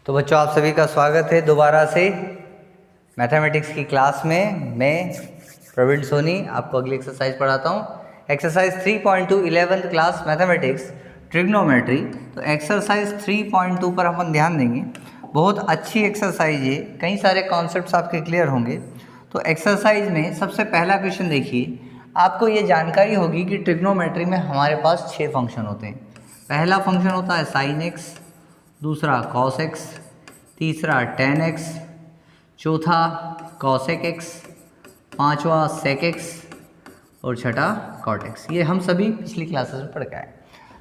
तो बच्चों आप सभी का स्वागत है दोबारा से मैथमेटिक्स की क्लास में। मैं प्रवीण सोनी आपको अगली एक्सरसाइज पढ़ाता हूँ। Exercise 3.2 11th class mathematics trigonometry. तो एक्सरसाइज 3.2 पर हम ध्यान देंगे। बहुत अच्छी एक्सरसाइज है, कई सारे कॉन्सेप्ट्स आपके क्लियर होंगे। तो एक्सरसाइज में सबसे पहला क्वेश्चन देखिए, आपको ये जानकारी होगी कि ट्रिग्नोमेट्री में हमारे पास 6 फंक्शन होते हैं। पहला फंक्शन होता है साइन एक्स, दूसरा कॉस एक्स, तीसरा टेन एक्स, चौथा कॉसेक एक्स, पांचवा सेक एक्स और छठा कॉट एक्स। ये हम सभी पिछली क्लासेस में पढ़ के आए।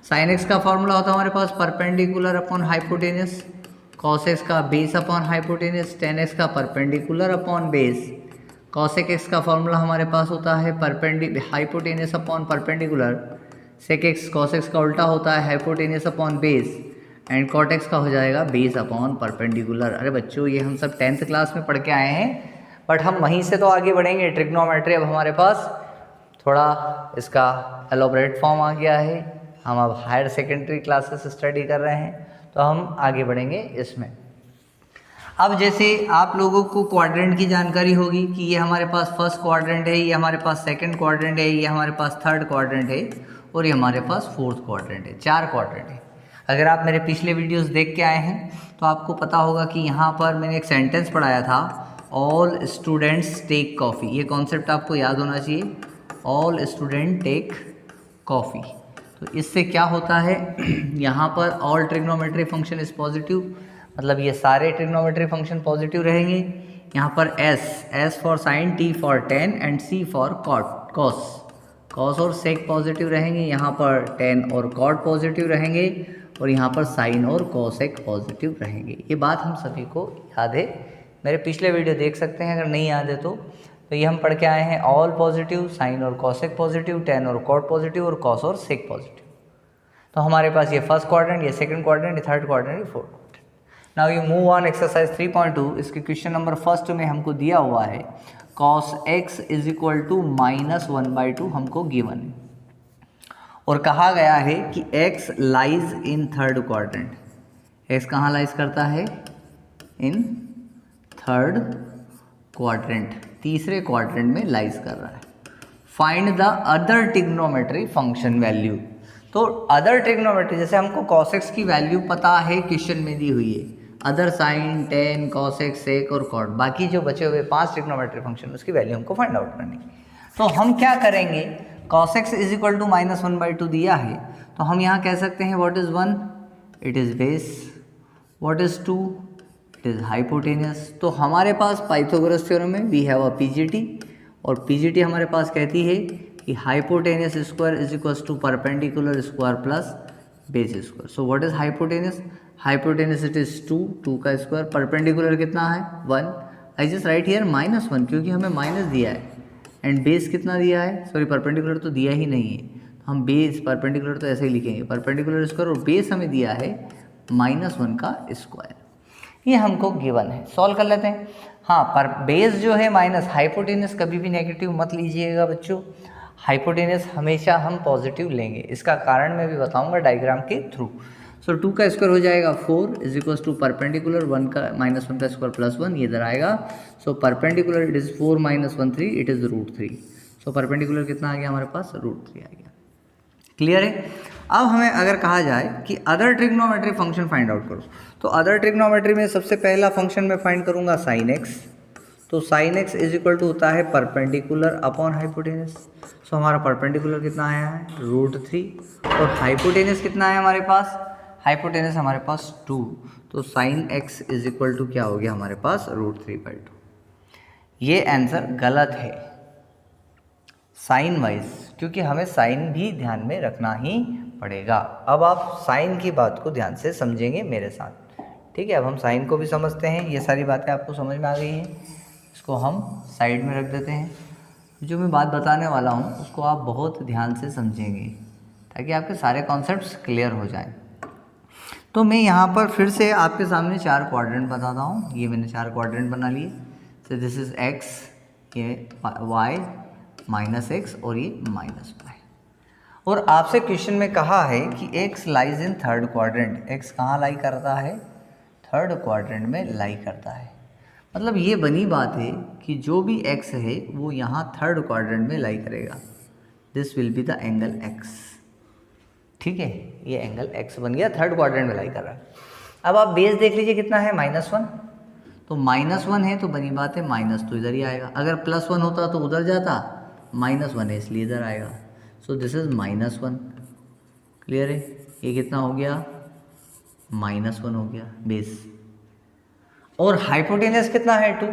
साइन एक्स का फॉर्मूला होता है हमारे पास perpendicular upon hypotenuse, cos x का base upon hypotenuse, tan x का perpendicular upon base, cosec x का फॉर्मूला हमारे पास होता है hypotenuse upon perpendicular, sec x cos x का उल्टा होता है hypotenuse upon base, and cot x का हो जाएगा बेस अपॉन परपेंडिकुलर। अरे बच्चों ये हम सब 10th क्लास में पढ़ के आए हैं, बट हम वहीं से तो आगे बढ़ेंगे। ट्रिग्नोमेट्री अब हमारे पास थोड़ा इसका एलोबरेट फॉर्म आ गया है, हम अब हायर सेकेंडरी क्लासेस स्टडी कर रहे हैं, तो हम आगे बढ़ेंगे इसमें। अब जैसे आप लोगों को क्वाड्रेंट की जानकारी होगी कि ये हमारे पास फर्स्ट क्वाड्रेंट है, ये हमारे पास सेकंड क्वाड्रेंट है, ये हमारे पास थर्ड क्वाड्रेंट है और ये हमारे पास फोर्थ क्वाड्रेंट है। 4 क्वाड्रेंट है। अगर आप मेरे पिछले वीडियोस देख के आए हैं तो आपको पता होगा कि यहाँ पर मैंने एक सेंटेंस पढ़ाया था, ऑल स्टूडेंट्स टेक कॉफ़ी। ये कॉन्सेप्ट आपको याद होना चाहिए, ऑल स्टूडेंट टेक कॉफ़ी। तो इससे क्या होता है यहाँ पर all trigonometry function is positive, मतलब ये सारे ट्रिग्नोमेट्री फंक्शन पॉजिटिव रहेंगे। यहाँ पर S for sine, T for tan and C for cot cos और सेक पॉजिटिव रहेंगे। यहाँ पर टेन और कॉट पॉजिटिव रहेंगे और यहाँ पर साइन और कॉसेक पॉजिटिव रहेंगे। ये बात हम सभी को याद है, मेरे पिछले वीडियो देख सकते हैं अगर नहीं याद है तो ये हम पढ़ के आए हैं, ऑल पॉजिटिव, साइन और कॉसेक पॉजिटिव, टेन और कॉट पॉजिटिव और कॉस और सेक पॉजिटिव। तो हमारे पास ये फर्स्ट क्वाड्रेंट, ये सेकंड क्वाड्रेंट, ये थर्ड क्वाड्रेंट, ये fourth quadrant. Now you move on exercise 3.2। इसके क्वेश्चन नंबर फर्स्ट में हमको दिया हुआ है cos x is equal to -1/2 हमको गिवन है, और कहा गया है कि x lies in third quadrant. x कहाँ लाइज करता है? इन थर्ड क्वाड्रेंट, तीसरे क्वाड्रेंट में लाइज कर रहा है। Find the other trigonometry function value. तो अदर ट्रिग्नोमेट्री, जैसे हमको cos x की वैल्यू पता है, क्वेश्चन में दी हुई है, other sine, tan, cosec, sec और कॉट, बाकी जो बचे हुए 5 ट्रिग्नोमेट्री फंक्शन उसकी वैल्यू हमको फाइंड आउट करनी। तो हम क्या करेंगे, cos x is equal to -1/2 दिया है, तो हम यहाँ कह सकते हैं what is 1, it is base, what is 2, it is hypotenuse. तो हमारे पास पाइथागोरस थ्योरम में वी हैव अ पीजीटी, और पीजीटी हमारे पास कहती है कि hypotenuse square is equal to perpendicular square plus base square. So what is hypotenuse? Hypotenuse it is 2 का स्क्वायर, परपेंडिकुलर कितना है 1, आई जस्ट राइट हियर -1 क्योंकि हमें माइनस दिया है, एंड बेस कितना दिया है, सॉरी परपेंडिकुलर तो दिया ही नहीं है, हम बेस परपेंडिकुलर तो ऐसे ही लिखेंगे, परपेंडिकुलर स्क्वायर और बेस हमें दिया है -1 का स्क्वायर। ये हमको गिवन है, सॉल्व कर लेते हैं। हाँ, पर बेस जो है माइनस, हाइपोटेनस कभी भी नेगेटिव मत लीजिएगा बच्चों, हाइपोटेनस हमेशा हम पॉजिटिव लेंगे। इसका कारण मैं भी बताऊंगा डायग्राम के थ्रू। सो 2 का स्क्वायर हो जाएगा 4 इज इक्वल टू परपेंडिकुलर 1 का -1 का स्क्वायर प्लस 1, ये इधर आएगा। So perpendicular it is 4 - 1 3, it is √3। So perpendicular कितना आ गया हमारे पास, √3 आ गया। क्लियर है? अब हमें अगर कहा जाए कि other trigonometry function find out करो, तो अदर ट्रिग्नोमेट्री में सबसे पहला फंक्शन मैं फाइंड करूंगा साइन एक्स। तो sine x is equal to होता है परपेंडिकुलर अपॉन हाइपोटेनस। सो हमारा परपेंडिकुलर कितना आया है √3, और हाइपोटेनस कितना है हमारे पास, हाइपोटेनस हमारे पास 2, तो sine x is equal to क्या हो गया हमारे पास √3/2। ये आंसर गलत है साइन वाइज, क्योंकि हमें साइन भी ध्यान में रखना ही पड़ेगा। अब आप साइन की बात को ध्यान से समझेंगे मेरे साथ, ठीक है? अब हम साइन को भी समझते हैं, ये सारी बातें आपको समझ में आ गई हैं, इसको हम साइड में रख देते हैं। जो मैं बात बताने वाला हूँ उसको आप बहुत ध्यान से समझेंगे ताकि आपके सारे कॉन्सेप्ट्स क्लियर हो जाएं। तो मैं यहाँ पर फिर से आपके सामने 4 क्वाड्रेंट बताता हूँ। ये मैंने 4 क्वाड्रेंट बना लिए। सो दिस इज x, ये y, -x और ये -y। और आपसे क्वेश्चन में कहा है कि x lies in third quadrant. x कहाँ लाई करता है? थर्ड क्वाड्रेंट में लाई करता है। मतलब ये बनी बात है कि जो भी x है वो यहाँ थर्ड क्वाड्रेंट में लाई करेगा। This will be the angle x। ठीक है, ये एंगल x बन गया, थर्ड क्वाड्रेंट में लाई कर रहा है। अब आप बेस देख लीजिए कितना है, -1। तो -1 है तो बनी बात है माइनस तो इधर ही आएगा। अगर +1 होता तो उधर जाता, -1 है इसलिए इधर आएगा। So this is -1। क्लियर है? ये कितना हो गया, -1 हो गया बेस। और हाइपोटेनस कितना है 2,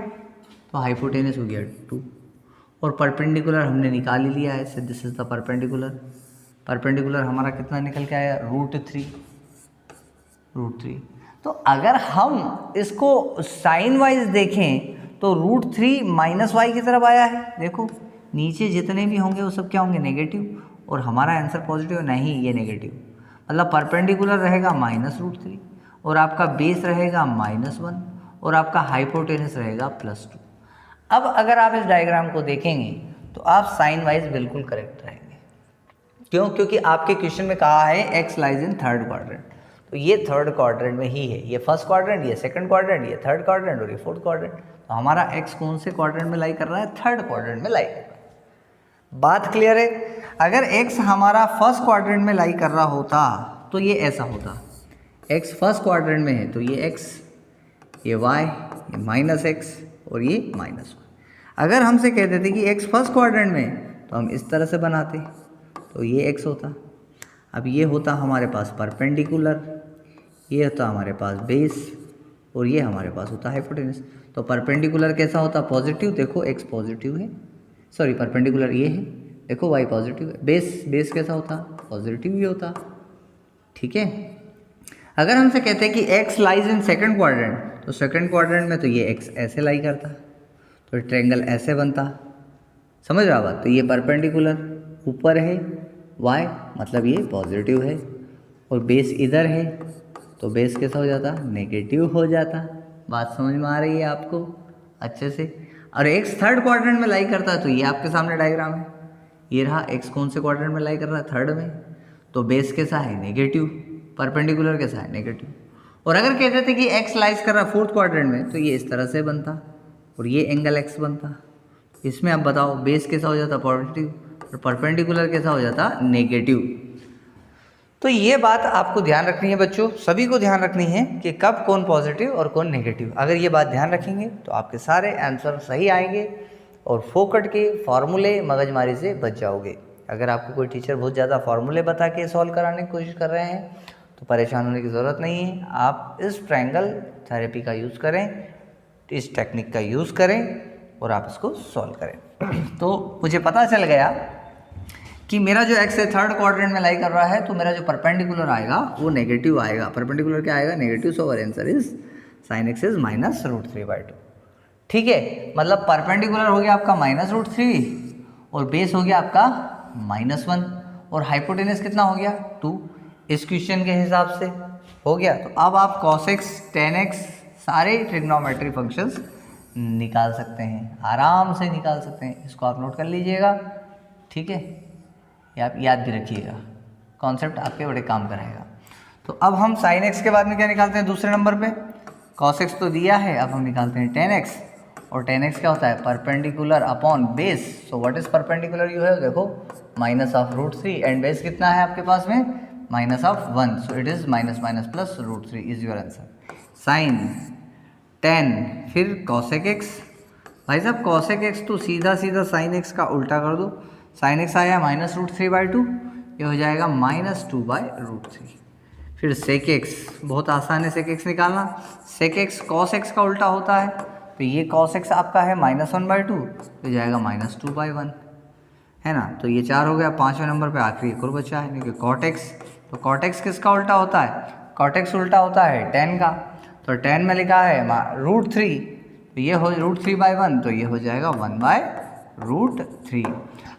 तो हाइपोटेनस हो गया 2। और परपेंडिकुलर हमने निकाल ही लिया है, so this is the perpendicular. Perpendicular हमारा कितना निकल के आया, √3। तो अगर हम इसको साइन वाइज देखें तो √3 -y की तरफ आया है। देखो नीचे जितने भी होंगे वो सब क्या होंगे, नेगेटिव, और हमारा आंसर पॉजिटिव नहीं, ये नेगेटिव। मतलब परपेंडिकुलर रहेगा -√3 और आपका बेस रहेगा -1 और आपका हाइपोटेनस रहेगा +2। अब अगर आप इस डायग्राम को देखेंगे तो आप साइन वाइज बिल्कुल करेक्ट रहेंगे। क्यों? क्योंकि आपके क्वेश्चन में कहा है x lies in third quadrant, तो ये थर्ड क्वाड्रेंट में ही है। ये फर्स्ट क्वाड्रेंट, ये सेकंड क्वाड्रेंट, ये थर्ड क्वाड्रेंट और ये फोर्थ क्वाड्रेंट। तो हमारा x कौन से क्वाड्रेंट में लाई कर रहा है, थर्ड क्वाड्रेंट में लाई कर रहा है। बात क्लियर है? अगर x हमारा फर्स्ट क्वाड्रेंट में लाई कर रहा होता तो ये ऐसा होता, x फर्स्ट क्वाड्रेंट में है तो ये x, ये y, ये -x और ये -1। अगर हमसे कहते थे कि x फर्स्ट क्वाड्रेंट में तो हम इस तरह से बनाते, तो ये x होता। अब ये होता हमारे पास परपेंडिकुलर, ये होता हमारे पास बेस और ये हमारे पास होता हाइपोटेनस। तो परपेंडिकुलर कैसा होता, पॉजिटिव। देखो x पॉजिटिव है, सॉरी परपेंडिकुलर ये है, देखो y पॉजिटिव है। बेस कैसा होता, पॉजिटिव ही होता। ठीक है। अगर हमसे कहते हैं कि x lies in second quadrant, तो सेकंड क्वाड्रेंट में तो ये x ऐसे लाई करता, तो ट्रायंगल ऐसे बनता। समझ रहा बात? तो ये परपेंडिकुलर ऊपर है, y मतलब ये पॉजिटिव है, और बेस इधर है तो बेस कैसा हो जाता, नेगेटिव हो जाता। बात समझ में आ रही है आपको अच्छे से? और x थर्ड क्वाड्रेंट में लाई करता है, तो ये आपके सामने डायग्राम है, ये रहा x कौन से क्वाड्रेंट में लाई कर रहा है, थर्ड में। तो बेस कैसा है, नेगेटिव, परपेंडिकुलर कैसा है, नेगेटिव। और अगर कहते थे कि x लाइज कर रहा है फोर्थ क्वाड्रेंट में, तो ये इस तरह से बनता और ये एंगल x बनता। इसमें आप बताओ बेस कैसा हो जाता, पॉजिटिव, और परपेंडिकुलर कैसा हो जाता, नेगेटिव। तो ये बात आपको ध्यान रखनी है बच्चों, सभी को ध्यान रखनी है कि कब कौन पॉजिटिव और कौन नेगेटिव। अगर ये बात ध्यान रखेंगे तो आपके सारे आंसर सही आएंगे और फोकट के फार्मूले मगजमारी से बच जाओगे। अगर आपको कोई टीचर बहुत ज़्यादा फार्मूले बता के सॉल्व कराने की कोशिश कर रहे हैं तो परेशान होने की ज़रूरत नहीं है। आप इस ट्रायंगल थेरेपी का यूज़ करें, इस टेक्निक का यूज़ करें और आप इसको सॉल्व करें। तो मुझे पता चल गया कि मेरा जो x है थर्ड क्वाड्रेंट में लाई कर रहा है, तो मेरा जो परपेंडिकुलर आएगा वो नेगेटिव आएगा। परपेंडिकुलर क्या आएगा, negative. So our answer is sin x is -√3/2। ठीक है, मतलब परपेंडिकुलर हो गया आपका -√3 और बेस हो गया आपका -1 और हाइपोटेनस कितना हो गया, 2। इस क्वेश्चन के हिसाब से हो गया। तो अब आप cos x, tan x सारे ट्रिग्नोमेट्री फंक्शंस निकाल सकते हैं, आराम से निकाल सकते हैं। इसको आप नोट कर लीजिएगा। ठीक है, ये आप याद भी रखिएगा, कॉन्सेप्ट आपके बड़े काम का रहेगा। तो अब हम sin x के बाद में क्या निकालते हैं, दूसरे नंबर पे cos x तो दिया है, अब हम निकालते हैं tan x। और tan x क्या होता है, perpendicular upon base. So what is perpendicular, you है देखो -√3 एंड बेस कितना है आपके पास में, -1। So it is -+ √3 is your answer. sin tan फिर cosec x, भाई साहब cosec x तो सीधा सीधा sin x का उल्टा कर दो। sin x आया -√3/2, ये हो जाएगा -2/√3। फिर sec x, बहुत आसान है sec x निकालना। sec x cos x का उल्टा होता है, तो ये cos x आपका है -1/2, तो जाएगा -2/1, है ना। तो ये 4 हो गया। 5वें नंबर पे आखिरी एक और बचा है, क्योंकि cot x, तो cot x किसका उल्टा होता है, cot x उल्टा होता है tan का। तो tan में लिखा है √3, तो ये हो √3/1, तो ये हो जाएगा 1/√3।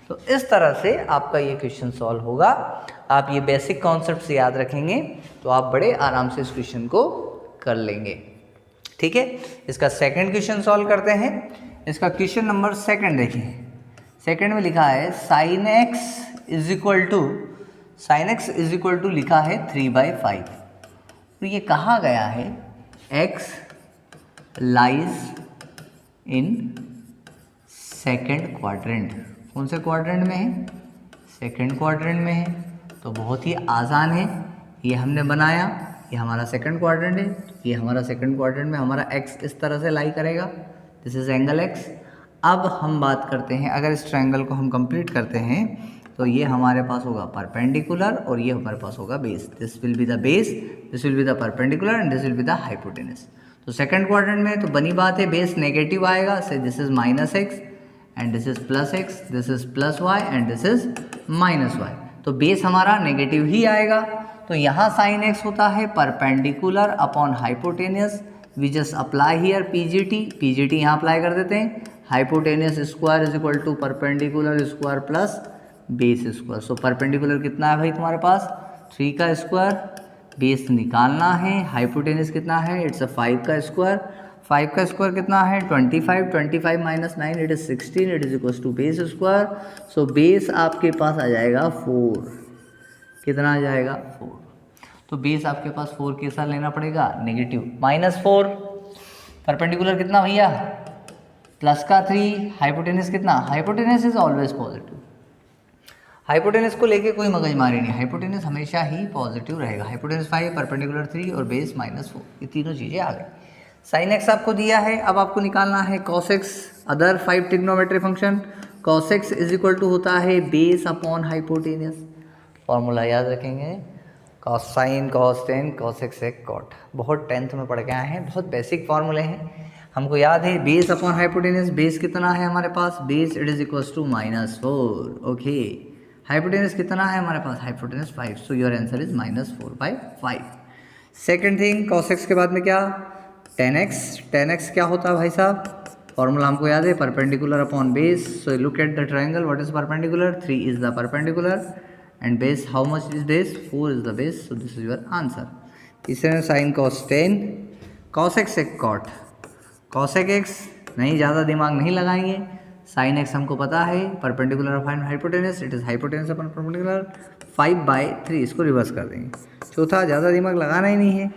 तो इस तरह से आपका ये क्वेश्चन सॉल्व होगा। आप ये बेसिक कॉन्सेप्ट्स याद रखेंगे तो आप बड़े आराम से इस क्वेश्चन को कर लेंगे। ठीक है, इसका सेकंड क्वेश्चन सॉल्व करते हैं। इसका क्वेश्चन नंबर सेकंड देखिए। सेकंड में लिखा है sin x is equal to लिखा है 3/5। तो ये कहा गया है x lies in second quadrant. कौन से क्वाड्रेंट में है? सेकेंड क्वाड्रेंट में है। तो बहुत ही आसान है, ये हमने बनाया, ये हमारा सेकंड क्वाड्रेंट है, ये हमारा सेकंड क्वाड्रेंट में हमारा x इस तरह से लाई करेगा, दिस इज एंगल x। अब हम बात करते हैं, अगर इस ट्रायंगल को हम कंप्लीट करते हैं तो ये हमारे पास होगा परपेंडिकुलर और ये हमारे पास होगा base. This will be the base, this will be the perpendicular and this will be the hypotenuse. तो सेकंड क्वाड्रेंट में तो बनी बात है बेस नेगेटिव आएगा, से this is minus x and this is plus x, this is plus y and this is minus y. तो base हमारा नेगेटिव ही आएगा। तो यहाँ साइन एक्स होता है perpendicular upon hypotenuse, we just apply here PGT यहाँ अप्लाई कर देते हैं। Hypotenuse square is equal to perpendicular square plus base square. So perpendicular कितना है भाई तुम्हारे पास? 3 का स्क्वायर, बेस निकालना है। हाइपोटेनियस कितना है? इट्स अ 5 का स्क्वायर। 5 का स्क्वायर कितना है? 25, 25 minus 9 it is 16, it is equal to base square. So base आपके पास आ जाएगा 4। कितना आ जाएगा? 4। तो बेस आपके पास 4 के साथ लेना पड़ेगा, नेगेटिव -4। परपेंडिकुलर कितना भैया? प्लस का 3। हाइपोटेनस कितना? Hypotenuse is always positive. Hypotenuse को लेके कोई मगजमारी नहीं, हाइपोटेनस हमेशा ही पॉजिटिव रहेगा। हाइपोटेनस 5, परपेंडिकुलर 3 और बेस -4, ये तीनों चीज़ें आ गई। साइन एक्स आपको दिया है, अब आपको निकालना है cos x, other 5 trigonometry function. Cos x is equal to होता है बेस अपॉन हाइपोटेनस। फॉर्मूला याद रखेंगे, cos sine cos tan cos x एक कॉट, बहुत 10th में पढ़ के आए हैं, बहुत बेसिक फार्मूले हैं, हमको याद है। बेस अपॉन हाइपोटेनस, बेस कितना है हमारे पास? Base it is equal to -4। Okay, hypotenuse कितना है हमारे पास? Hypotenuse 5। So your answer is -4/5। Second thing, cos x के बाद में क्या? tan x क्या होता है भाई साहब? फॉर्मूला हमको याद है, perpendicular upon base. So look at the triangle, what is perpendicular? 3 is the perpendicular and base, how much is base? 4 is the base. So this is your answer. तीसरे में साइन कॉस 10, कॉस एक्स एक cot, cos x नहीं, ज़्यादा दिमाग नहीं लगाएंगे। Sine x हमको पता है, perpendicular upon hypotenuse, it is hypotenuse upon perpendicular, 5/3, इसको रिवर्स कर देंगे। चौथा, ज़्यादा दिमाग लगाना ही नहीं है।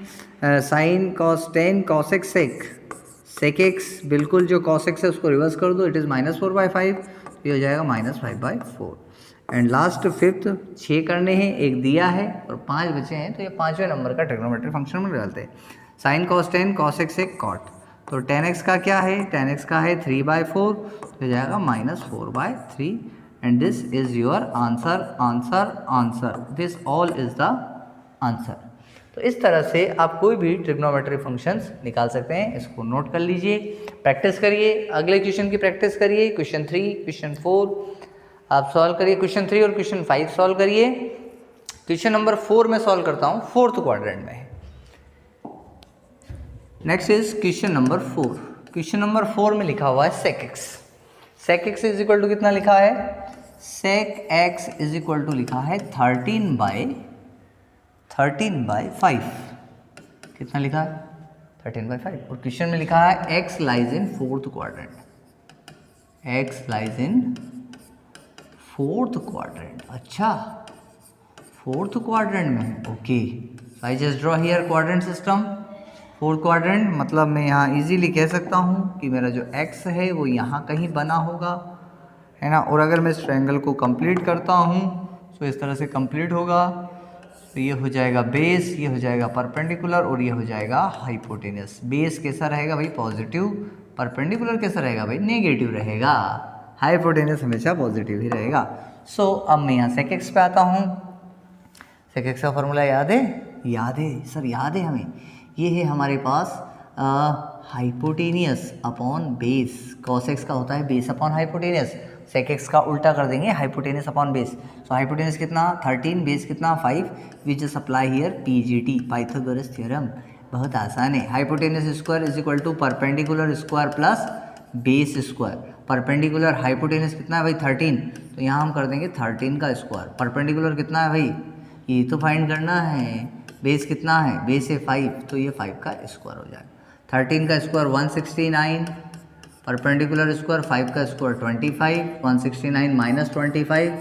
Sine cos 10 cos x sec x, बिल्कुल जो कॉस एक्स है उसको रिवर्स कर दो, इट इज़ -4/5, ये हो जाएगा -5/4। एंड लास्ट फिफ्थ, 6 करने हैं, एक दिया है और 5 बचे हैं, तो ये 5वें नंबर का ट्रिग्नोमेट्री फंक्शन में डालते हैं। साइन कॉस 10 कॉस एक्स एक कॉट, तो tan x का क्या है? tan x का है 3/4, तो हो जाएगा -4/3 and this is your answer. This all is the answer. तो इस तरह से आप कोई भी ट्रिग्नोमेट्री फंक्शंस निकाल सकते हैं, इसको नोट कर लीजिए, प्रैक्टिस करिए, अगले क्वेश्चन की प्रैक्टिस करिए। क्वेश्चन 3, क्वेश्चन 4 आप सॉल्व करिए, क्वेश्चन 3 और क्वेश्चन 5 सॉल्व करिए। क्वेश्चन नंबर 4 में सॉल्व करता हूँ, 4th क्वाड्रेंट में है। Next is question number 4। Question number 4 में लिखा हुआ है sec x. Sec x is equal to कितना लिखा है? Sec x is equal to लिखा है 13/5। कितना लिखा है? 13/5। और क्वेश्चन में लिखा है x lies in 4th quadrant. X lies in 4th quadrant. अच्छा, 4th क्वाड्रेंट में है, okay. I just draw here quadrant system. 4th quadrant मतलब मैं यहाँ इजीली कह सकता हूँ कि मेरा जो x है वो यहाँ कहीं बना होगा, है ना। और अगर मैं इस ट्रायंगल को कंप्लीट करता हूँ तो इस तरह से कंप्लीट होगा। तो ये हो जाएगा बेस, ये हो जाएगा परपेंडिकुलर और ये हो जाएगा हाइपोटेनस। बेस कैसा रहेगा भाई? पॉजिटिव। परपेंडिकुलर कैसा रहेगा भाई? नेगेटिव रहेगा। हाइपोटेनस हमेशा पॉजिटिव ही रहेगा। सो अब मैं यहाँ सेक एक्स पे आता हूँ। सेक एक्स का फॉर्मूला याद है? याद है सर, याद है हमें। ये है हमारे पास hypotenuse upon base. Cos x का होता है base upon hypotenuse, sec x का उल्टा कर देंगे, hypotenuse upon base. So hypotenuse कितना? 13, बेस कितना? 5। We just apply here PGT, Pythagoras theorem, बहुत आसान है। Hypotenuse square is equal to perpendicular square plus base square. Perpendicular hypotenuse कितना है भाई? 13, तो यहाँ हम कर देंगे 13 का स्क्वायर। परपेंडिकुलर कितना है भाई? ये तो फाइंड करना है। बेस कितना है? बेस है 5, तो ये 5 का स्क्वायर हो जाएगा। 13 का स्क्वायर 169, परपेंडिकुलर स्क्वायर 5 का square 25, 169 -25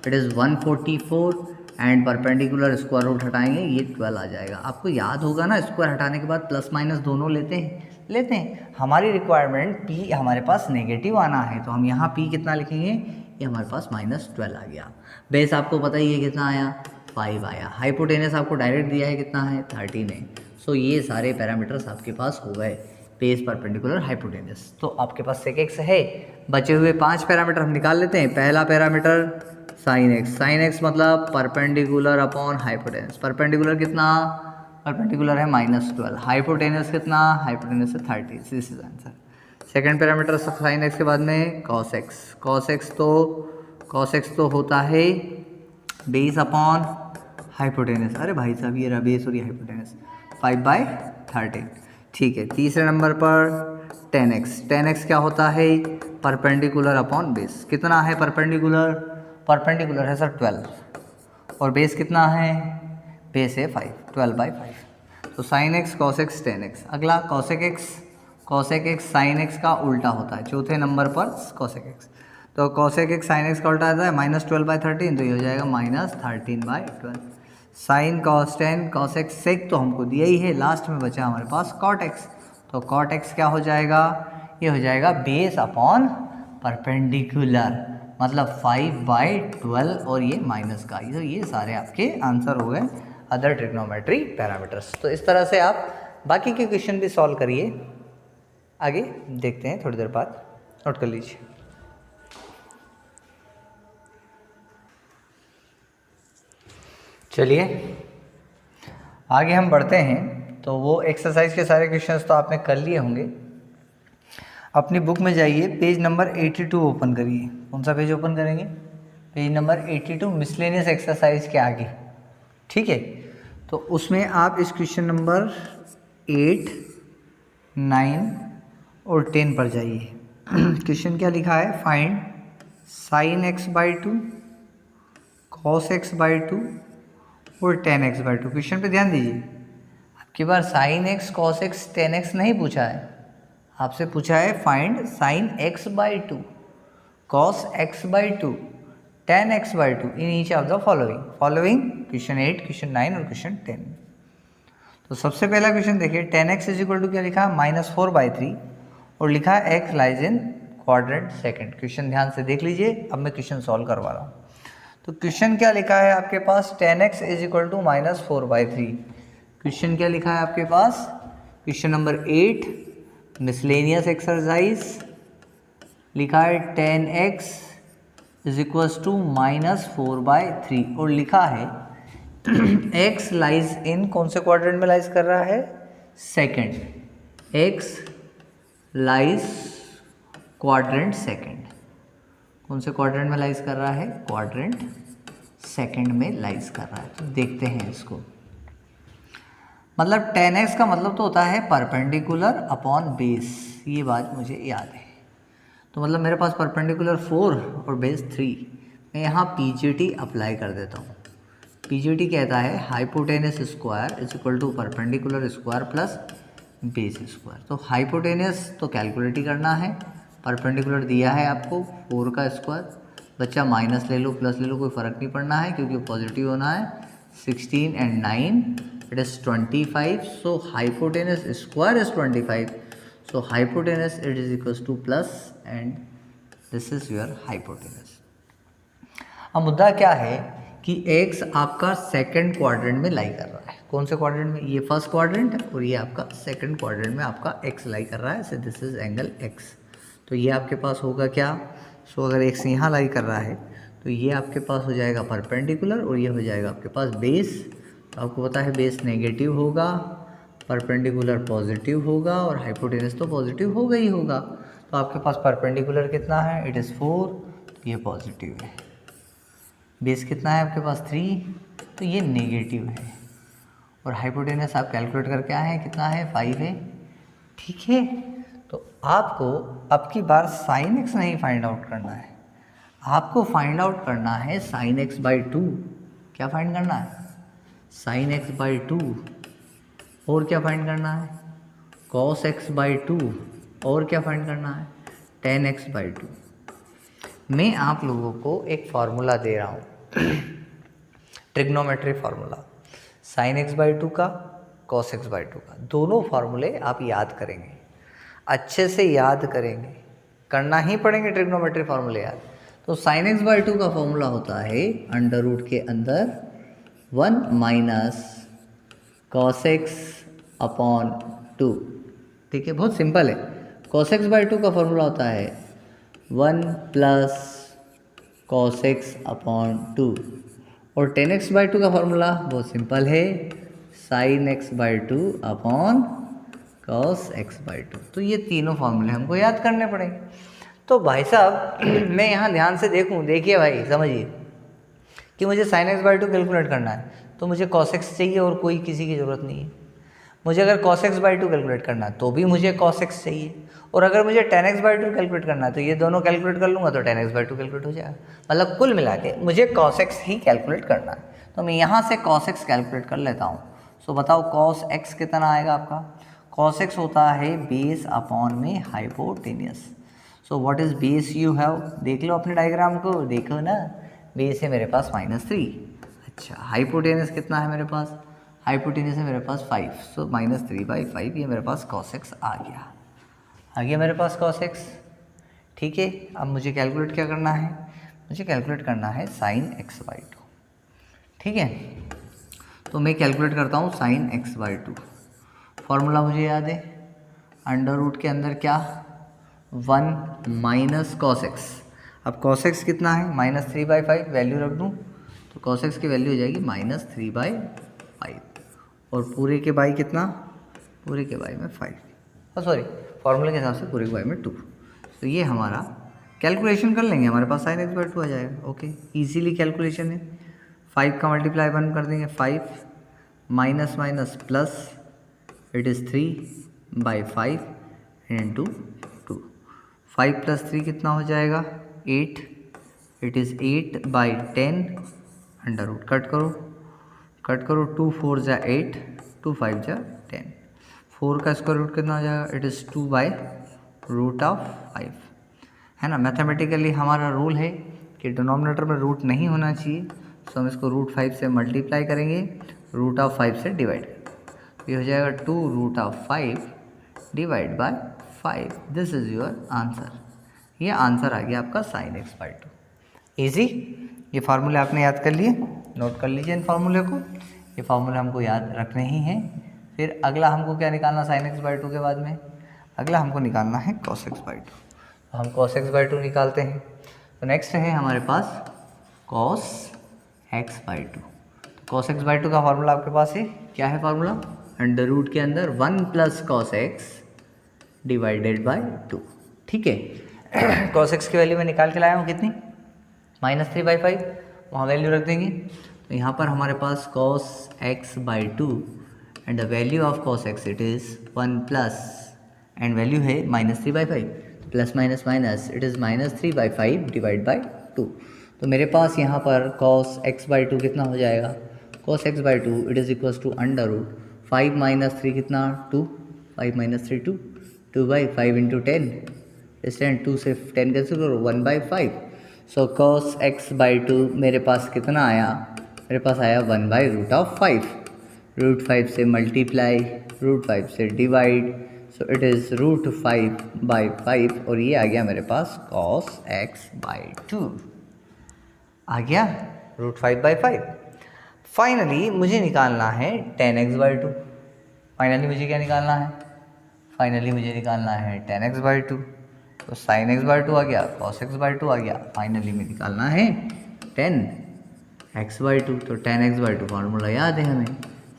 it is 144 and perpendicular square root हटाएंगे, ये 12 आ जाएगा। आपको याद होगा ना, स्क्वायर हटाने के बाद प्लस माइनस दोनों लेते हैं। हमारी रिक्वायरमेंट पी हमारे पास नेगेटिव आना है, तो हम यहाँ पी कितना लिखेंगे, ये हमारे पास -12 आ गया। बेस आपको पता ही है कितना आया, 5 आया। हाइपोटेनस आपको डायरेक्ट दिया है कितना है, 13 है। सो ये सारे पैरामीटर्स आपके पास हो गए, बेस, परपेंडिकुलर, हाइपोटेनस। तो आपके पास सेक एक्स है। बचे हुए 5 पैरामीटर हम निकाल लेते हैं। पहला parameter sine x, sine x मतलब परपेंडिकुलर अपॉन हाइपोटेनस। परपेंडिकुलर कितना, परपेंडिकुलर है -12। हाइपोटेनस कितना, हाइपोटेनस है 30। This is answer. Second parameter sine x के बाद में कॉस एक्स। कॉस एक्स तो होता है बेस अपॉन हाइपोटेनस। अरे भाई साहब ये रहा बेस और ये हाइपोटेनस, 5/13। ठीक है। तीसरे नंबर पर टेन एक्स क्या होता है, परपेंडिकुलर अपॉन बेस। कितना है परपेंडिकुलर, परपेंडिकुलर है सर 12 और बेस कितना है, बेस है 5, 12/5। तो sine x, cos x, tan x. अगला cosec x. Cosec x sine x का उल्टा होता है। चौथे नंबर पर कॉसेक एक्स। तो कॉसेक एक्स साइन एक्स का उल्टा आता है -12/13, तो ये हो जाएगा -13/12। Sine cos tan cos x sec तो हमको दिया ही है। लास्ट में बचा हमारे पास कॉट एक्स। तो कॉट एक्स क्या हो जाएगा, ये हो जाएगा बेस अपॉन परपेंडिकुलर, मतलब 5/12 और ये माइनस का। तो ये सारे आपके आंसर हो गए अदर ट्रिग्नोमेट्री पैरामीटर्स। तो इस तरह से आप बाकी के क्वेश्चन भी सॉल्व करिए। आगे देखते हैं थोड़ी देर बाद, नोट कर लीजिए। चलिए आगे हम बढ़ते हैं। तो वो एक्सरसाइज के सारे क्वेश्चंस तो आपने कर लिए होंगे। अपनी बुक में जाइए, पेज नंबर 82 ओपन करिए। कौन सा पेज ओपन करेंगे, पेज नंबर 82, मिसलेनियस एक्सरसाइज के आगे। ठीक है, तो उसमें आप इस क्वेश्चन नंबर 8, 9 और 10 पर जाइए। क्वेश्चन क्या लिखा है, find sin x/2, cos x/2 और tan x/2। क्वेश्चन पे ध्यान दीजिए, आपकी बार sin x, cos x, tan x नहीं पूछा है, आपसे पूछा है find sin x/2, cos x/2, tan x/2 in each of the following question 8, question 9 और क्वेश्चन 10। तो सबसे पहला क्वेश्चन देखिए, tan x = क्या लिखा, -4/3 और लिखा है x लाइज इन क्वाड्रेंट सेकंड। क्वेश्चन ध्यान से देख लीजिए, अब मैं क्वेश्चन सॉल्व करवा रहा हूँ। तो क्वेश्चन क्या लिखा है आपके पास, tan x = -4/3। क्वेश्चन क्या लिखा है आपके पास, क्वेश्चन नंबर 8 मिसलेनियस एक्सरसाइज, लिखा है tan x = -4/3 और लिखा है x लाइज इन, कौन से क्वाड्रेंट में लाइज कर रहा है, second. x lies quadrant second, कौन से क्वाड्रेंट में लाइज कर रहा है, क्वाड्रेंट सेकंड में लाइज कर रहा है। तो देखते हैं इसको, मतलब tan x का मतलब तो होता है परपेंडिकुलर अपॉन बेस, ये बात मुझे याद है। तो मतलब मेरे पास परपेंडिकुलर 4 और बेस 3, मैं यहाँ पीजीटी अप्लाई कर देता हूँ। पीजीटी कहता है hypotenuse square = perpendicular square plus base square. तो हाइपोटेनस तो कैलकुलेट ही करना है, परपेंडिकुलर दिया है आपको 4 का स्क्वायर, बच्चा माइनस ले लो प्लस ले लो, कोई फ़र्क नहीं पड़ना है क्योंकि पॉजिटिव होना है। 16 and 9 it is 25, so hypotenuse square is 25, so hypotenuse it is equals to plus and this is your hypotenuse। अब मुद्दा क्या है कि x आपका सेकंड क्वाड्रेंट में लाई कर रहा है। कौन से क्वाड्रेंट में, ये फर्स्ट क्वाड्रेंट है और ये आपका सेकंड क्वाड्रेंट में आपका x लाई कर रहा है, so this is angle x। तो ये आपके पास होगा क्या, सो अगर x यहाँ लाई कर रहा है तो ये आपके पास हो जाएगा परपेंडिकुलर और ये हो जाएगा आपके पास बेस। तो आपको पता है बेस नेगेटिव होगा, परपेंडिकुलर पॉजिटिव होगा और हाइपोटेनस तो पॉजिटिव होगा ही होगा। तो आपके पास परपेंडिकुलर कितना है, इट इज़ 4, तो ये पॉजिटिव है। बेस कितना है आपके पास 3, तो ये नेगेटिव है। और हाइपोटेनस आप कैलकुलेट करके आए हैं कितना है, 5 है। ठीक है, तो आपको अब की बार साइन x नहीं फाइंड आउट करना है, आपको फाइंड आउट करना है sin x/2। क्या फाइंड करना है, sin x/2। और क्या फाइंड करना है, cos x/2। और क्या फाइंड करना है, tan x/2। मैं आप लोगों को एक फार्मूला दे रहा हूँ, trigonometry formula, sign x by to का, कॉस एक्स बाई टू का, दोनों फार्मूले आप याद करेंगे, अच्छे से याद करेंगे, करना ही पड़ेंगे ट्रिग्नोमेट्री फार्मूले याद। तो साइन एक्स बाई टू का फॉर्मूला होता है अंडर रूट के अंदर 1 माइनस कॉस एक्स अपॉन 2। ठीक है, बहुत सिंपल है। कॉस एक्स बाई टू का फॉर्मूला होता है 1 प्लस कॉस एक्स अपॉन 2, और टेन एक्स बाई टू का फॉर्मूला बहुत सिंपल है, sign x by two upon cos x by to. तो ये तीनों फॉर्मूले हमको याद करने पड़ेंगे। तो भाई साहब मैं यहाँ ध्यान से देखिए भाई, समझिए कि मुझे sign x by to calculate करना है, तो मुझे कॉस एक्स चाहिए और कोई किसी की ज़रूरत नहीं है। मुझे अगर cos x by to calculate करना है तो भी मुझे कॉस एक्स चाहिए, और अगर मुझे ten x by to calculate करना है तो ये दोनों कैलकुलेट कर लूँगा तो ten x by to calculate हो जाएगा। मतलब कुल मिला के मुझे कॉस एक्स ही कैलकुलेट करना है। तो मैं यहाँ से कॉस एक्स कैलकुलेट कर लेता हूँ। सो बताओ कॉस एक्स कितना आएगा आपका? कॉस एक्स होता है बेस अपॉन में hypotenuse. So what is base you have, देख लो अपने डायग्राम को, देखो ना, बेस है मेरे पास -3। अच्छा, हाइपोटेनियस कितना है मेरे पास? हाइपोटेनियस है मेरे पास 5। सो -3/5 ये मेरे पास कॉस एक्स आ गया मेरे पास कॉस एक्स। ठीक है, अब मुझे कैलकुलेट क्या करना है? मुझे कैलकुलेट करना है साइन एक्स बाई टू। ठीक है, तो मैं कैलकुलेट करता हूँ sign x by to. Formula मुझे याद है, अंडर रूट के अंदर क्या, 1 माइनस कॉस एक्स। अब कॉस एक्स कितना है? -3/5, वैल्यू रख दूँ तो कॉस एक्स की वैल्यू हो जाएगी -3/5, और पूरे के बाई कितना? पूरे के बाई में 5, सॉरी फॉर्मूले के हिसाब से पूरे के बाई में 2। तो ये हमारा कैलकुलेशन कर लेंगे, हमारे पास साइन एक्स बाई टू आ जाएगा। ओके, इजीली कैलकुलेशन है। 5 का मल्टीप्लाई 1 कर देंगे, 5 minus minus plus, it is 3/5 into 2। 5 + 3 कितना हो जाएगा? 8, it is 8/10 under root. Cut करो 2 4 जा 8, 2 5 जा 10। 4 का स्क्वायर रूट कितना हो जाएगा? इट इज़ 2/√5, है ना। मैथमेटिकली हमारा रूल है कि डिनोमिनेटर में रूट नहीं होना चाहिए, तो हम इसको √5 से मल्टीप्लाई करेंगे, √5 से डिवाइड करेंगे, ये हो जाएगा 2√5 divide by 5। This is your answer. ये आंसर आ गया आपका sign x by to. Easy, ये फार्मूले आपने याद कर लिए, नोट कर लीजिए इन फार्मूले को। ये फार्मूले हमको याद रखने ही हैं। फिर अगला हमको क्या निकालना साइन एक्स बाई टू के बाद में? अगला हमको निकालना है कॉस एक्स बाई टू। तो हम कॉस एक्स बाई टू निकालते हैं। तो नेक्स्ट है हमारे पास कॉस एक्स बाई टू। तो कॉस एक्स बाई टू का फार्मूला आपके पास है, क्या है फार्मूला? अंडर रूट के अंदर 1 plus cos x divided by 2। ठीक है, कॉस एक्स की वैल्यू मैं निकाल के लाया हूँ कितनी? -3/5, वहाँ वैल्यू रख देंगे। तो यहाँ पर हमारे पास cos x by two and the value of cos x it is 1 plus, and value है -3/5, plus minus minus it is -3/5 divide by 2। तो मेरे पास यहाँ पर कॉस एक्स बाई टू कितना हो जाएगा? Cos x by two it is equals to under root 5 - 3 कितना? 2, 5 - 3 2, 2/5 into 10 इस 2 से 10 कैंसिल करो, 1/5। So cos x by to मेरे पास कितना आया? मेरे पास आया 1/√5, √5 से मल्टीप्लाई, √5 से डिवाइड, सो इट इज़ √5/5, और ये आ गया मेरे पास कॉस एक्स बाई टू आ गया √5/5। फाइनली मुझे निकालना है tan x by two. Finally मुझे क्या निकालना है? फाइनली मुझे निकालना है tan x बाई टू। तो sin x बाई टू आ गया, cos x बाई टू आ गया, फाइनली में निकालना है tan x बाई टू। तो tan x by two formula याद है हमें,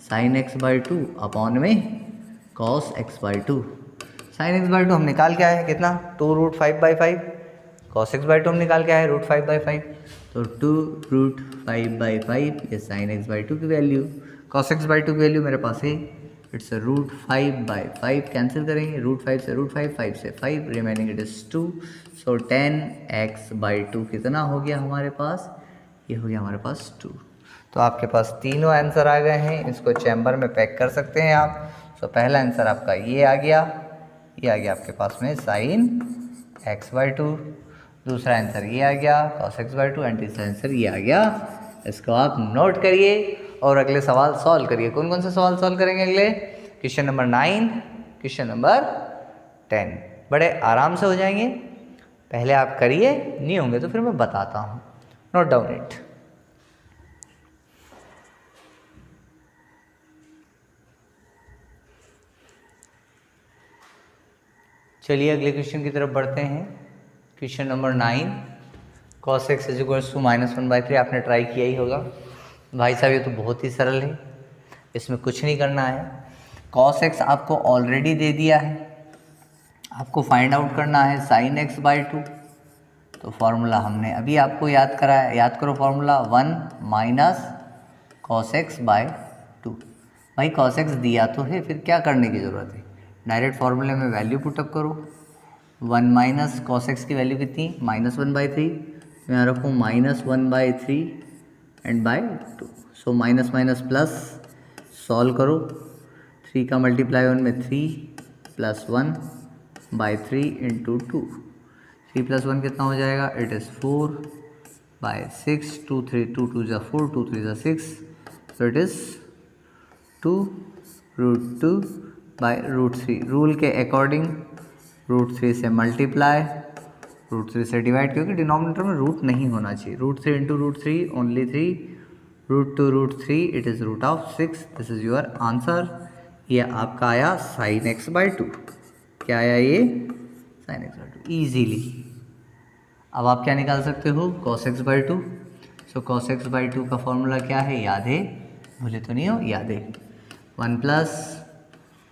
sin x by two upon में cos x by two. sin x by two हम निकाल के आए हैं कितना? 2√5/5। cos x बाई टू हम निकाल के आए √5/5, तो 2√5/5 ये sin x बाई टू की value. cos x by two की वैल्यू मेरे पास है, इट्स √5/5, कैंसिल करेंगे, √5 से √5, 5 से 5, remaining it is 2। So tan x by two कितना हो गया हमारे पास? ये हो गया हमारे पास 2। तो आपके पास तीनों आंसर आ गए हैं, इसको चैम्बर में पैक कर सकते हैं आप। सो पहला आंसर आपका ये आ गया, ये आ गया आपके पास में sin x बाई टू, दूसरा आंसर ये आ गया cos x by two, and तीसरा आंसर ये आ गया इसको आप नोट करिए और अगले सवाल सॉल्व करिए। कौन कौन से सवाल सॉल्व करेंगे अगले? Question number 9, question number 10। बड़े आराम से हो जाएंगे। पहले आप करिए, नहीं होंगे तो फिर मैं बताता हूँ। Note down it. चलिए अगले क्वेश्चन की तरफ बढ़ते हैं। Question number 9, cos x is equals to -1/3। आपने ट्राई किया ही होगा। भाई साहब ये तो बहुत ही सरल है, इसमें कुछ नहीं करना है। cos x आपको ऑलरेडी दे दिया है, आपको फाइंड आउट करना है sin x/2। तो फॉर्मूला हमने अभी आपको याद कराया, याद करो फॉर्मूला 1 - cos x/2। भाई cos x दिया तो है, फिर क्या करने की ज़रूरत है? डायरेक्ट फार्मूले में वैल्यू पुटअप करो। 1 - cos x की वैल्यू कितनी? -1/3। यहाँ रखो -1/3 and by 2। So minus minus plus, solve करो। 3 का मल्टीप्लाई 1 में 3 + 1/3 × 2। 3 + 1 कितना हो जाएगा? It is 4/6। 2 3 2 2 = 4, 2 3 = 6। So it is 2√2/√3। Rule के अकॉर्डिंग √3 से मल्टीप्लाई, √3 से डिवाइड, क्योंकि डिनोमिनेटर में रूट नहीं होना चाहिए। √3 × √3 only 3, √2√3 it is √6। This is your answer. ये आपका आया sin x/2। क्या आया ये? sin x/2 easily. अब आप क्या निकाल सकते हो? cos x/2। सो cos x/2 का फॉर्मूला क्या है? याद है? भूले तो नहीं हो? याद है। 1 +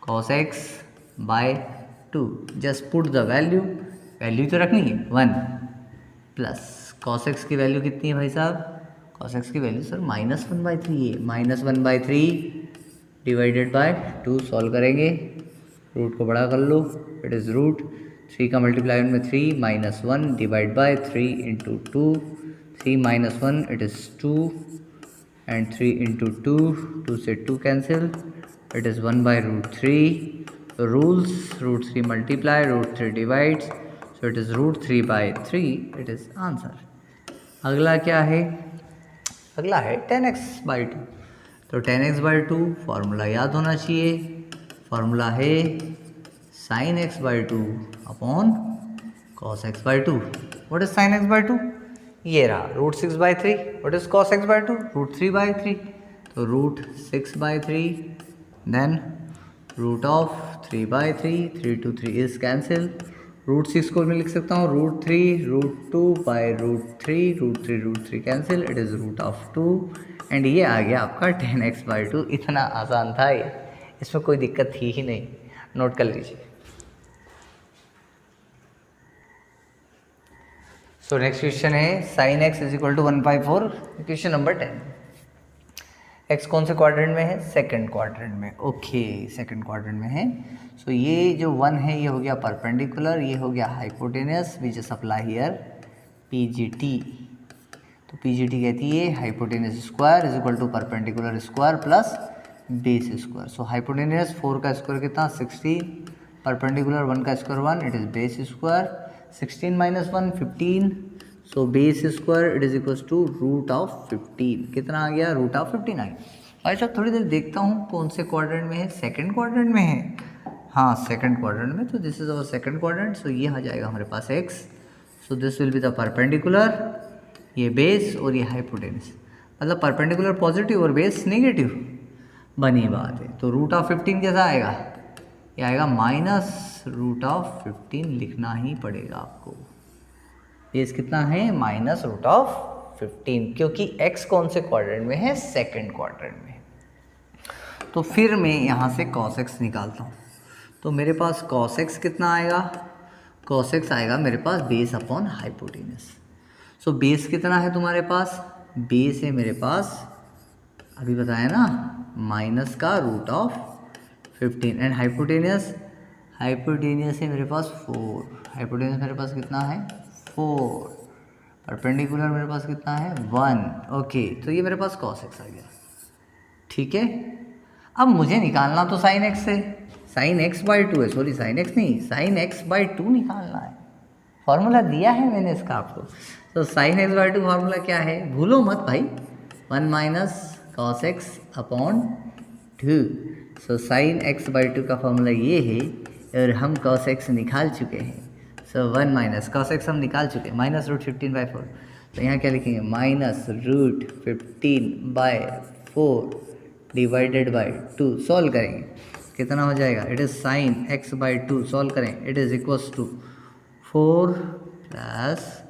cos x/2। Just put the value, value तो रखनी है 1 + cos x की वैल्यू कितनी है भाई साहब? cos x की वैल्यू सर -1/3 है। -1/3 डिवाइडेड बाय 2 सॉल्व करेंगे। रूट को बड़ा कर लो, इट इज़ √3 का मल्टीप्लाई 1 में 3 -1 divide by 3 × 2। 3 - 1 it is 2 and 3 × 2, 2 से 2 cancel, it is 1/√3। So rules, √3 multiply, √3 divides, so it is √3/3, it is answer। अगला क्या है? अगला है 10x/2। तो 10x/2 फॉर्मूला याद होना चाहिए। फॉर्मूला है sin x/2 upon cos x/2। What is sin x/2? ये रहा √6/3। What is cos x/2? √3/3। तो √6/3 देन √3/3, 3 to 3 इज कैंसिल। √6 को मैं लिख सकता हूँ √3 √2/√3, √3 कैंसिल, इट इज़ √2 एंड ये आ गया आपका 10x/2। इतना आसान था ये, इसमें कोई दिक्कत थी ही नहीं। नोट कर लीजिए। सो नेक्स्ट क्वेश्चन है sin x is equal to 1/4। Question number 10। x कौन से क्वाड्रेंट में है? सेकंड क्वाड्रेंट में। ओके, सेकंड क्वाड्रेंट में है। सो ये जो 1 है ये हो गया परपेंडिकुलर, ये हो गया hypotenuse, we just apply here PGT। तो PGT कहती है hypotenuse square is equal to perpendicular square plus base square. So hypotenuse 4 का स्क्वायर कितना? 16, परपेंडिकुलर 1 का square 1, it is base square. 16 - 1 15। So base square it is equals to √15। कितना आ गया? √15 आएगा। भाई साहब थोड़ी देर देखता हूँ कौन से क्वाड्रेंट में है। सेकंड क्वाड्रेंट में है। हाँ सेकंड क्वाड्रेंट में। तो this is our second quadrant. So ये आ जाएगा हमारे पास x। So this will be the perpendicular, ये बेस और ये हाइपोटेनियस। मतलब परपेंडिकुलर पॉजिटिव और बेस नेगेटिव, बनी बात है। तो √15 कैसा आएगा? ये आएगा -√15 लिखना ही पड़ेगा आपको। बेस कितना है? -√15, क्योंकि x कौन से क्वाड्रेंट में है? सेकंड क्वाड्रेंट में। तो फिर मैं यहाँ से cos x निकालता हूँ। तो मेरे पास cos x कितना आएगा? cos x आएगा मेरे पास base upon hypotenuse. So base कितना है तुम्हारे पास? बेस है मेरे पास, अभी बताया ना, -√15 एंड हाइपोटेनियस, हाइपोटेनियस है मेरे पास 4। हाइपोटेनियस मेरे पास कितना है? 4। परपेंडिकुलर मेरे पास कितना है? 1। ओके, तो ये मेरे पास cos x आ गया। ठीक है, अब मुझे निकालना तो sin x है। sin x/2 है, सॉरी sin x नहीं, sin x/2 निकालना है। फॉर्मूला दिया है मैंने इसका आपको। तो sin x/2 फार्मूला क्या है? भूलो मत भाई, 1 minus cos x upon 2। So sine x by 2 का फॉर्मूला ये है और हम कॉस एक्स निकाल चुके हैं। सो 1 माइनस कॉस एक्स हम निकाल चुके हैं, माइनस रूट 15/4। तो यहाँ क्या लिखेंगे, minus root 15/4 divided by 2। Solve करेंगे कितना हो जाएगा, it is sine x by 2। Solve करें, it is equals to 4 plus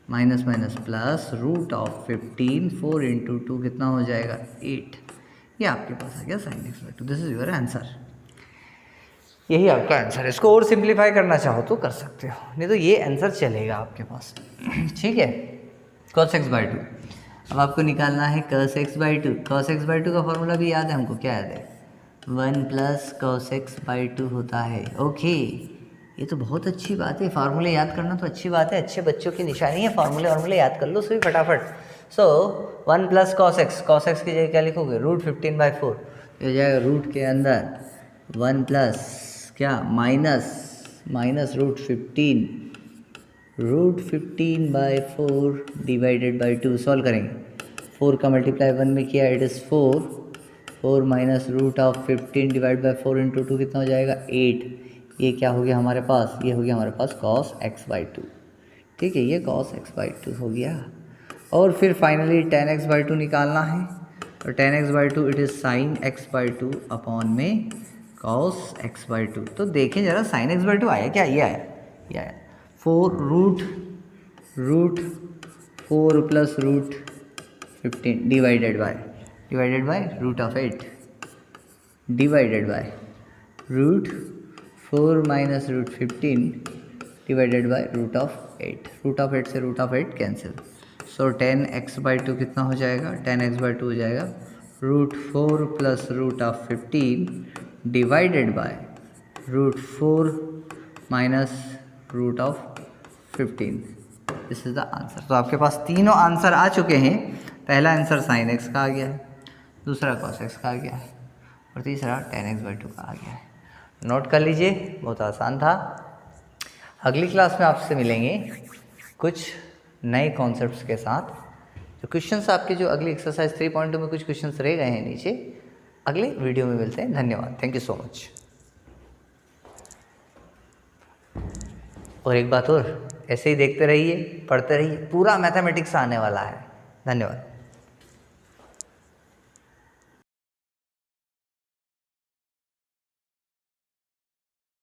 minus minus plus root of 15, 4 into 2 कितना हो जाएगा 8। ये आपके पास आ गया sign x by 2। This is your answer. यही आपका आंसर है। इसको और सिंप्लीफाई करना चाहो तो कर सकते हो, नहीं तो ये आंसर चलेगा आपके पास। ठीक है, cos x बाई 2। अब आपको निकालना है cos x by 2। cos x by 2 का फॉर्मूला भी याद है हमको, क्या याद है, 1 प्लस cos x बाई 2 होता है। ओके, ये तो बहुत अच्छी बात है, फार्मूले याद करना तो अच्छी बात है, अच्छे बच्चों की निशानी है। फार्मूले याद कर लो सभी फटाफट। सो 1 प्लस cos x की जगह क्या लिखोगे, रूट 15/4। ये हो जाएगा रूट के अंदर 1 प्लस क्या minus root 15/4 divided by 2। Solve करेंगे, 4 का मल्टीप्लाई 1 में किया, it is 4 minus root of 15 divide by 4 into 2 कितना हो जाएगा 8। ये क्या हो गया हमारे पास, ये हो गया हमारे पास cos x बाई 2। ठीक है, ये cos x बाई 2 हो गया। और फिर फाइनली tan x बाई 2 निकालना है, और tan x by 2 it is sign x by 2 upon में cos x बाई 2। तो देखें जरा साइन x बाई 2 आया क्या, ये आया 4 root 4 plus root 15 divided by root of 8 divided by root 4 minus root 15 divided by root of 8। Root of 8 से root of 8 cancel. So tan x by 2 कितना हो जाएगा, tan x बाई 2 हो जाएगा root 4 plus root of 15 divided by root 4 minus root of 15। This is the answer. तो आपके पास तीनों answer आ चुके हैं। पहला आंसर साइन एक्स का आ गया है, दूसरा कॉस एक्स का आ गया है, और तीसरा tan x बाई 2 का आ गया है। नोट कर लीजिए, बहुत आसान था। अगली क्लास में आपसे मिलेंगे कुछ नए कॉन्सेप्ट्स के साथ। जो क्वेश्चंस आपके जो अगली एक्सरसाइज 3.2 में कुछ क्वेश्चंस रह गए हैं नीचे, अगले वीडियो में मिलते हैं। धन्यवाद, थैंक यू सो मच। और एक बात और, ऐसे ही देखते रहिए, पढ़ते रहिए, पूरा मैथमेटिक्स आने वाला है। धन्यवाद।